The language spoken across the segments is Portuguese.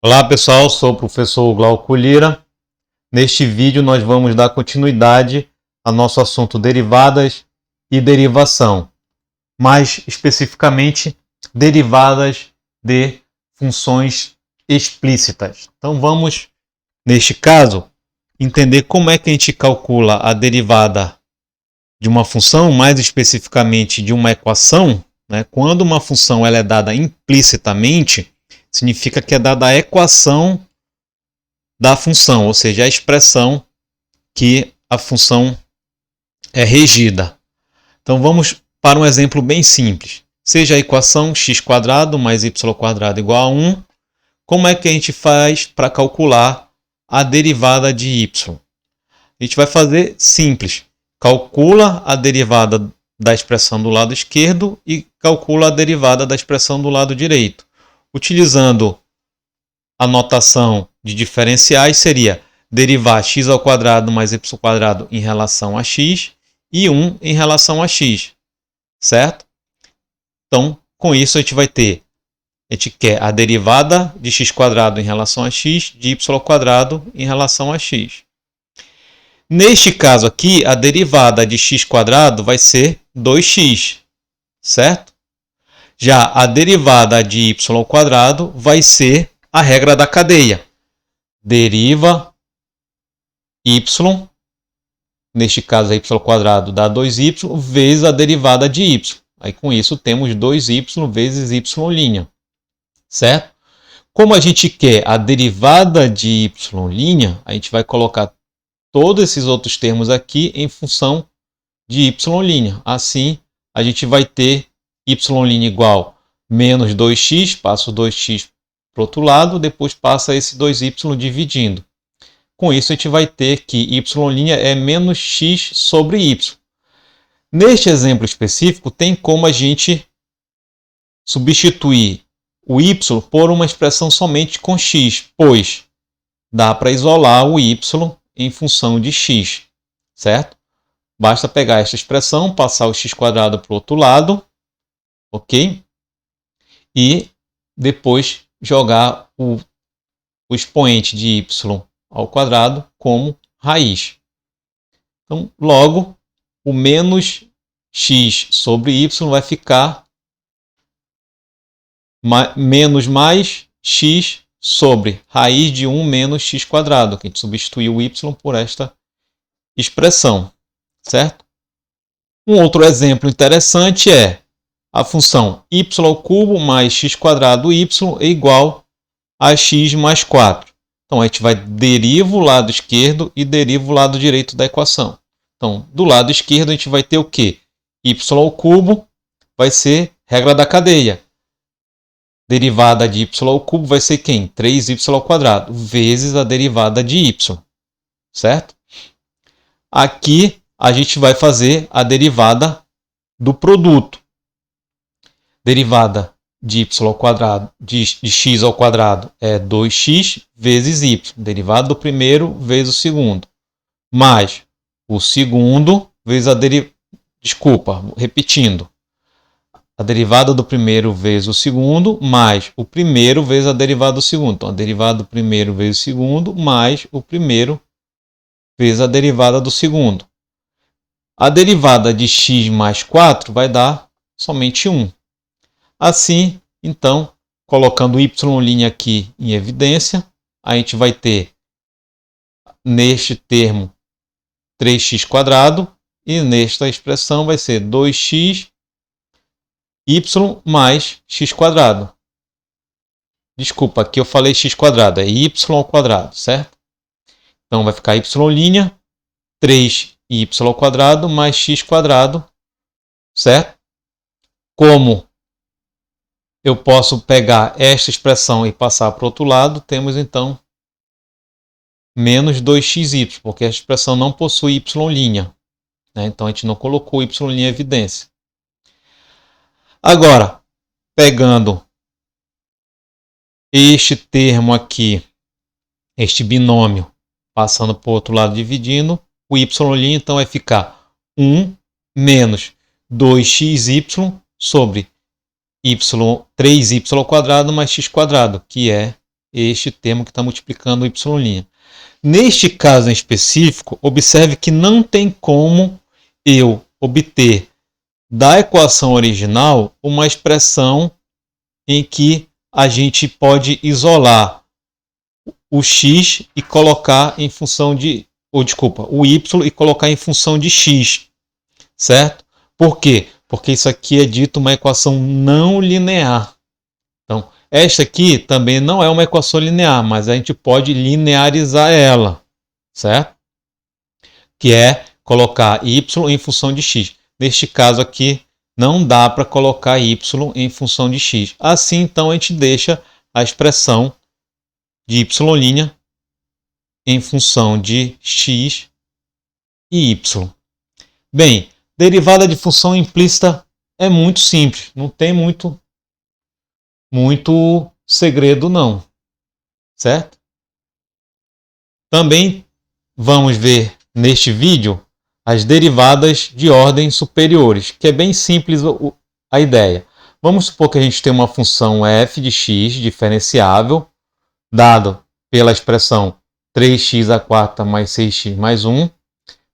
Olá pessoal, sou o professor Glauco Lira. Neste vídeo nós vamos dar continuidade ao nosso assunto derivadas e derivação, mais especificamente derivadas de funções explícitas. Então vamos, neste caso, entender como é que a gente calcula a derivada de uma função, mais especificamente de uma equação, né? Quando uma função ela é dada implicitamente, significa que é dada a equação da função, ou seja, a expressão que a função é regida. Então vamos para um exemplo bem simples. Seja a equação x² mais y² igual a 1, como é que a gente faz para calcular a derivada de y? A gente vai fazer simples. Calcula a derivada da expressão do lado esquerdo e calcula a derivada da expressão do lado direito. Utilizando a notação de diferenciais, seria derivar x² mais y² em relação a x e 1 em relação a x, certo? Então, com isso a gente quer a derivada de x² em relação a x, de y² em relação a x. Neste caso aqui, a derivada de x² vai ser 2x, certo? Já a derivada de y² vai ser a regra da cadeia. Deriva y, neste caso y² dá 2y, vezes a derivada de y. Aí com isso temos 2y vezes y', certo? Como a gente quer a derivada de y', a gente vai colocar todos esses outros termos aqui em função de y'. Assim, a gente vai ter y' igual menos 2x, passa o 2x para o outro lado, depois passa esse 2y dividindo. Com isso, a gente vai ter que y' é menos x sobre y. Neste exemplo específico, tem como a gente substituir o y por uma expressão somente com x, pois dá para isolar o y em função de x, certo? Basta pegar esta expressão, passar o x² para o outro lado, ok? E depois jogar o expoente de y² como raiz. Então, logo, o menos x sobre y vai ficar menos mais x sobre raiz de 1 menos x², que a gente substituiu o y por esta expressão, certo? Um outro exemplo interessante é a função y³ mais x² é igual a x mais 4. Então, a gente vai derivar o lado esquerdo e deriva o lado direito da equação. Então, do lado esquerdo, a gente vai ter o quê? y³ vai ser regra da cadeia. Derivada de y³ vai ser quem? 3y² vezes a derivada de y, certo? Aqui, a gente vai fazer a derivada do produto. Derivada de y² de x² é 2x vezes y. Derivada do primeiro vezes o segundo. Mais o segundo vezes a derivada... Desculpa, repetindo. A derivada do primeiro vezes o segundo, mais o primeiro vezes a derivada do segundo. Então, a derivada do primeiro vezes o segundo, mais o primeiro vezes a derivada do segundo. A derivada de x mais 4 vai dar somente 1. Assim, então, colocando o y' aqui em evidência, a gente vai ter neste termo 3x² e nesta expressão vai ser 2x y mais x². Desculpa, aqui eu falei x², é y², certo? Então vai ficar y', 3y² mais x², certo? Como eu posso pegar esta expressão e passar para o outro lado, temos então menos 2xy, porque a expressão não possui y', né? Então a gente não colocou y' em evidência. Agora, pegando este termo aqui, este binômio, passando para o outro lado dividindo, o y' então vai ficar 1 menos 2xy sobre 3y² mais x², que é este termo que está multiplicando y'. Neste caso em específico, observe que não tem como eu obter da equação original uma expressão em que a gente pode isolar o x e colocar em função de, o y e colocar em função de x, certo? Por quê? Porque isso aqui é dito uma equação não linear. Então, esta aqui também não é uma equação linear, mas a gente pode linearizar ela, certo? Que é colocar y em função de x. Neste caso aqui, não dá para colocar y em função de x. Assim, então, a gente deixa a expressão de y' em função de x e y. Bem, derivada de função implícita é muito simples, não tem muito segredo não, certo? Também vamos ver neste vídeo as derivadas de ordem superiores, que é bem simples a ideia. Vamos supor que a gente tem uma função f de x diferenciável, dado pela expressão 3x² mais 6x mais 1.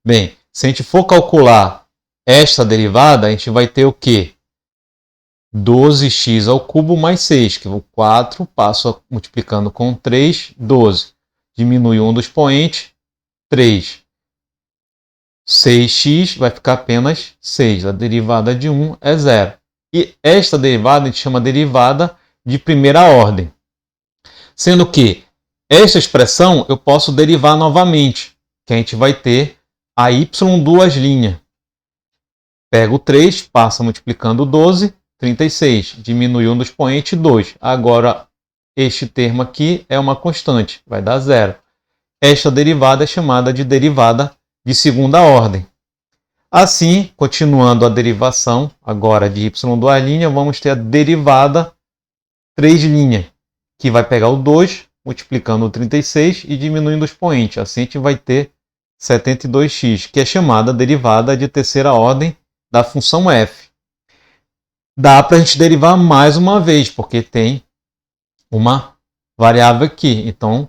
Bem, se a gente for calcular esta derivada, a gente vai ter o quê? 12x ao cubo mais 6, que o 4 passa multiplicando com 3, 12. Diminui um dos expoentes, 3. 6x vai ficar apenas 6. A derivada de 1 é 0. E esta derivada a gente chama derivada de primeira ordem. Sendo que esta expressão eu posso derivar novamente, que a gente vai ter a y duas linhas. Pego o 3, passa multiplicando 12, 36. Diminui um dos expoentes, 2. Agora, este termo aqui é uma constante, vai dar 0. Esta derivada é chamada de derivada de segunda ordem. Assim, continuando a derivação agora de y duas linhas, vamos ter a derivada 3 linhas, que vai pegar o 2, multiplicando o 36 e diminuindo o expoente. Assim a gente vai ter 72x, que é chamada derivada de terceira ordem da função f. Dá para a gente derivar mais uma vez, porque tem uma variável aqui. Então,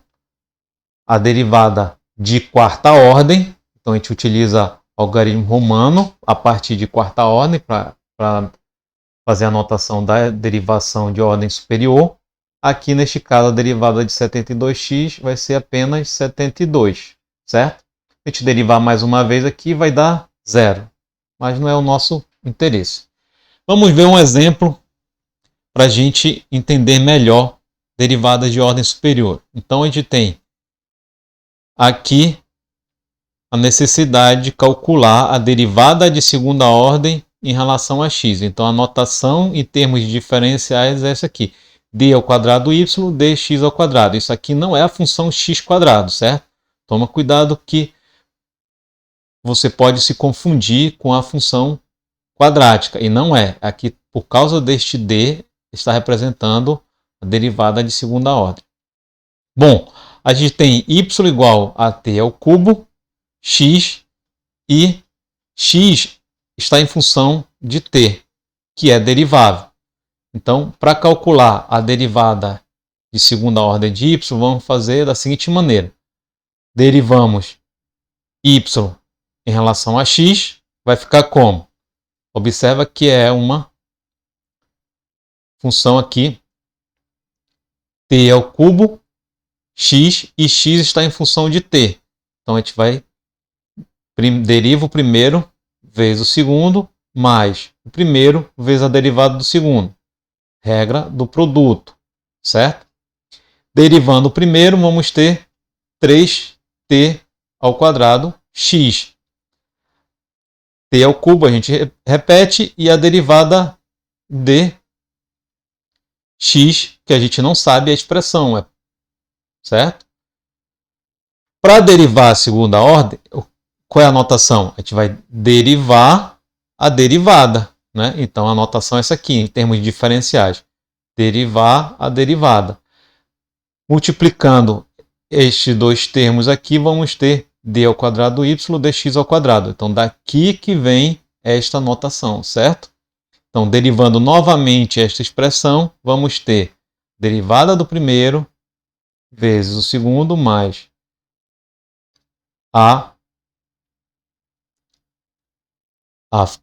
a derivada de quarta ordem, então a gente utiliza algarismo romano a partir de quarta ordem para fazer a notação da derivação de ordem superior. Aqui, neste caso, a derivada de 72x vai ser apenas 72, certo? Se a gente derivar mais uma vez aqui, vai dar 0, mas não é o nosso interesse. Vamos ver um exemplo para a gente entender melhor derivadas de ordem superior. Então, a gente tem aqui a necessidade de calcular a derivada de segunda ordem em relação a x. Então, a notação em termos de diferenciais é essa aqui. D ao quadrado y, dx ao quadrado. Isso aqui não é a função x², certo? Toma cuidado que você pode se confundir com a função quadrática. E não é. Aqui, por causa deste d, está representando a derivada de segunda ordem. Bom, a gente tem y igual a t ao cubo, x, e x está em função de t, que é derivável. Então, para calcular a derivada de segunda ordem de y, vamos fazer da seguinte maneira. Derivamos y em relação a x, vai ficar como? Observa que é uma função aqui, t ao cubo, x, e x está em função de t. Então, a gente vai deriva o primeiro vezes o segundo, mais o primeiro vezes a derivada do segundo. Regra do produto, certo? Derivando o primeiro, vamos ter 3t ao quadrado x. T ao cubo a gente repete, e a derivada de x, que a gente não sabe a expressão, certo? Para derivar a segunda ordem, qual é a notação? A gente vai derivar a derivada, né? Então, a notação é essa aqui, em termos de diferenciais. Derivar a derivada. Multiplicando estes dois termos aqui, vamos ter d ao quadrado y, dx ao quadrado. Então, daqui que vem esta notação, certo? Então, derivando novamente esta expressão, vamos ter derivada do primeiro vezes o segundo mais a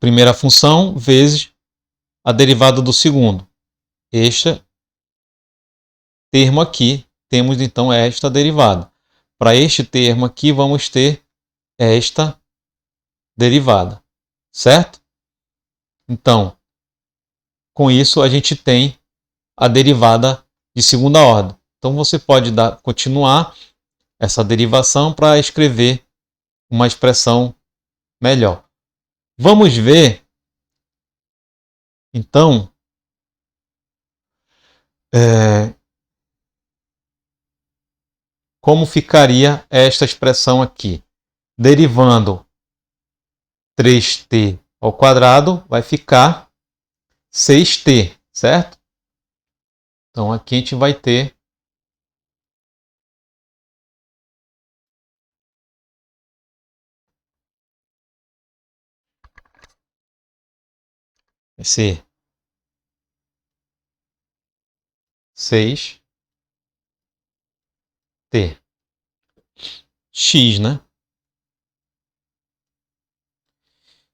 primeira função vezes a derivada do segundo. Este termo aqui, temos então esta derivada. Para este termo aqui, vamos ter esta derivada, certo? Então, com isso, a gente tem a derivada de segunda ordem. Então, você pode continuar essa derivação para escrever uma expressão melhor. Vamos ver, então, como ficaria esta expressão aqui. Derivando 3t ao quadrado, vai ficar 6t, certo? Então, aqui a gente vai ter esse 6t. X, né?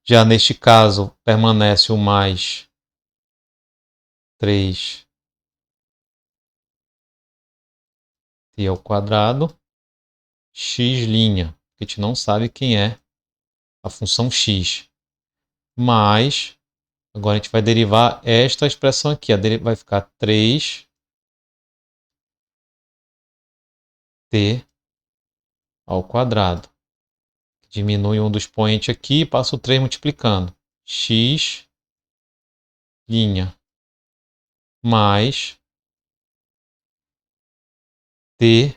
Já neste caso, permanece o mais 3t ao quadrado, x', que a gente não sabe quem é a função x. Mas, agora a gente vai derivar esta expressão aqui. Vai ficar 3t ao quadrado. Diminui um dos expoentes aqui e passa o 3 multiplicando. X' mais t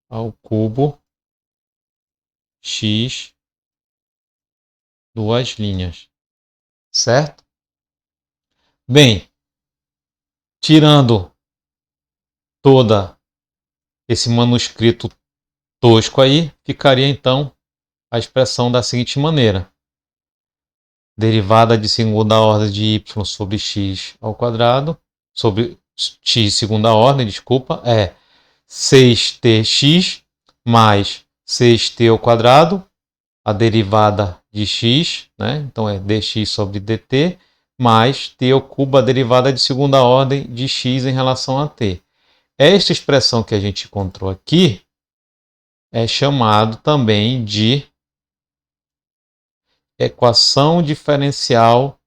ao cubo x duas linhas. Certo? Bem, tirando toda esse manuscrito tosco aí, ficaria então a expressão da seguinte maneira. Derivada de segunda ordem de y sobre x ao quadrado, sobre x segunda ordem, desculpa, é 6tx mais 6t ao quadrado, a derivada de x, né? Então é dx sobre dt, mais t ao cubo, a derivada de segunda ordem de x em relação a t. Esta expressão que a gente encontrou aqui é chamado também de equação diferencial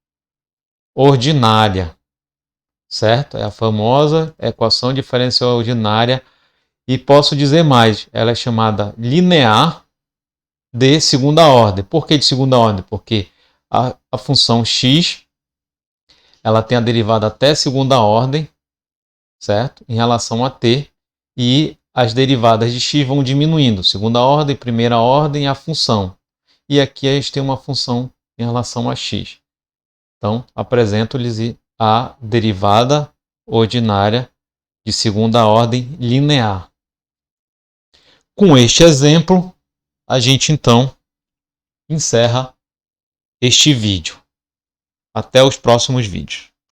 ordinária, certo? É a famosa equação diferencial ordinária. E posso dizer mais, ela é chamada linear de segunda ordem. Por que de segunda ordem? Porque a função x ela tem a derivada até segunda ordem, certo? Em relação a t, e as derivadas de x vão diminuindo. Segunda ordem, primeira ordem, a função. E aqui a gente tem uma função em relação a x. Então, apresento-lhes a derivada ordinária de segunda ordem linear. Com este exemplo, a gente então encerra este vídeo. Até os próximos vídeos.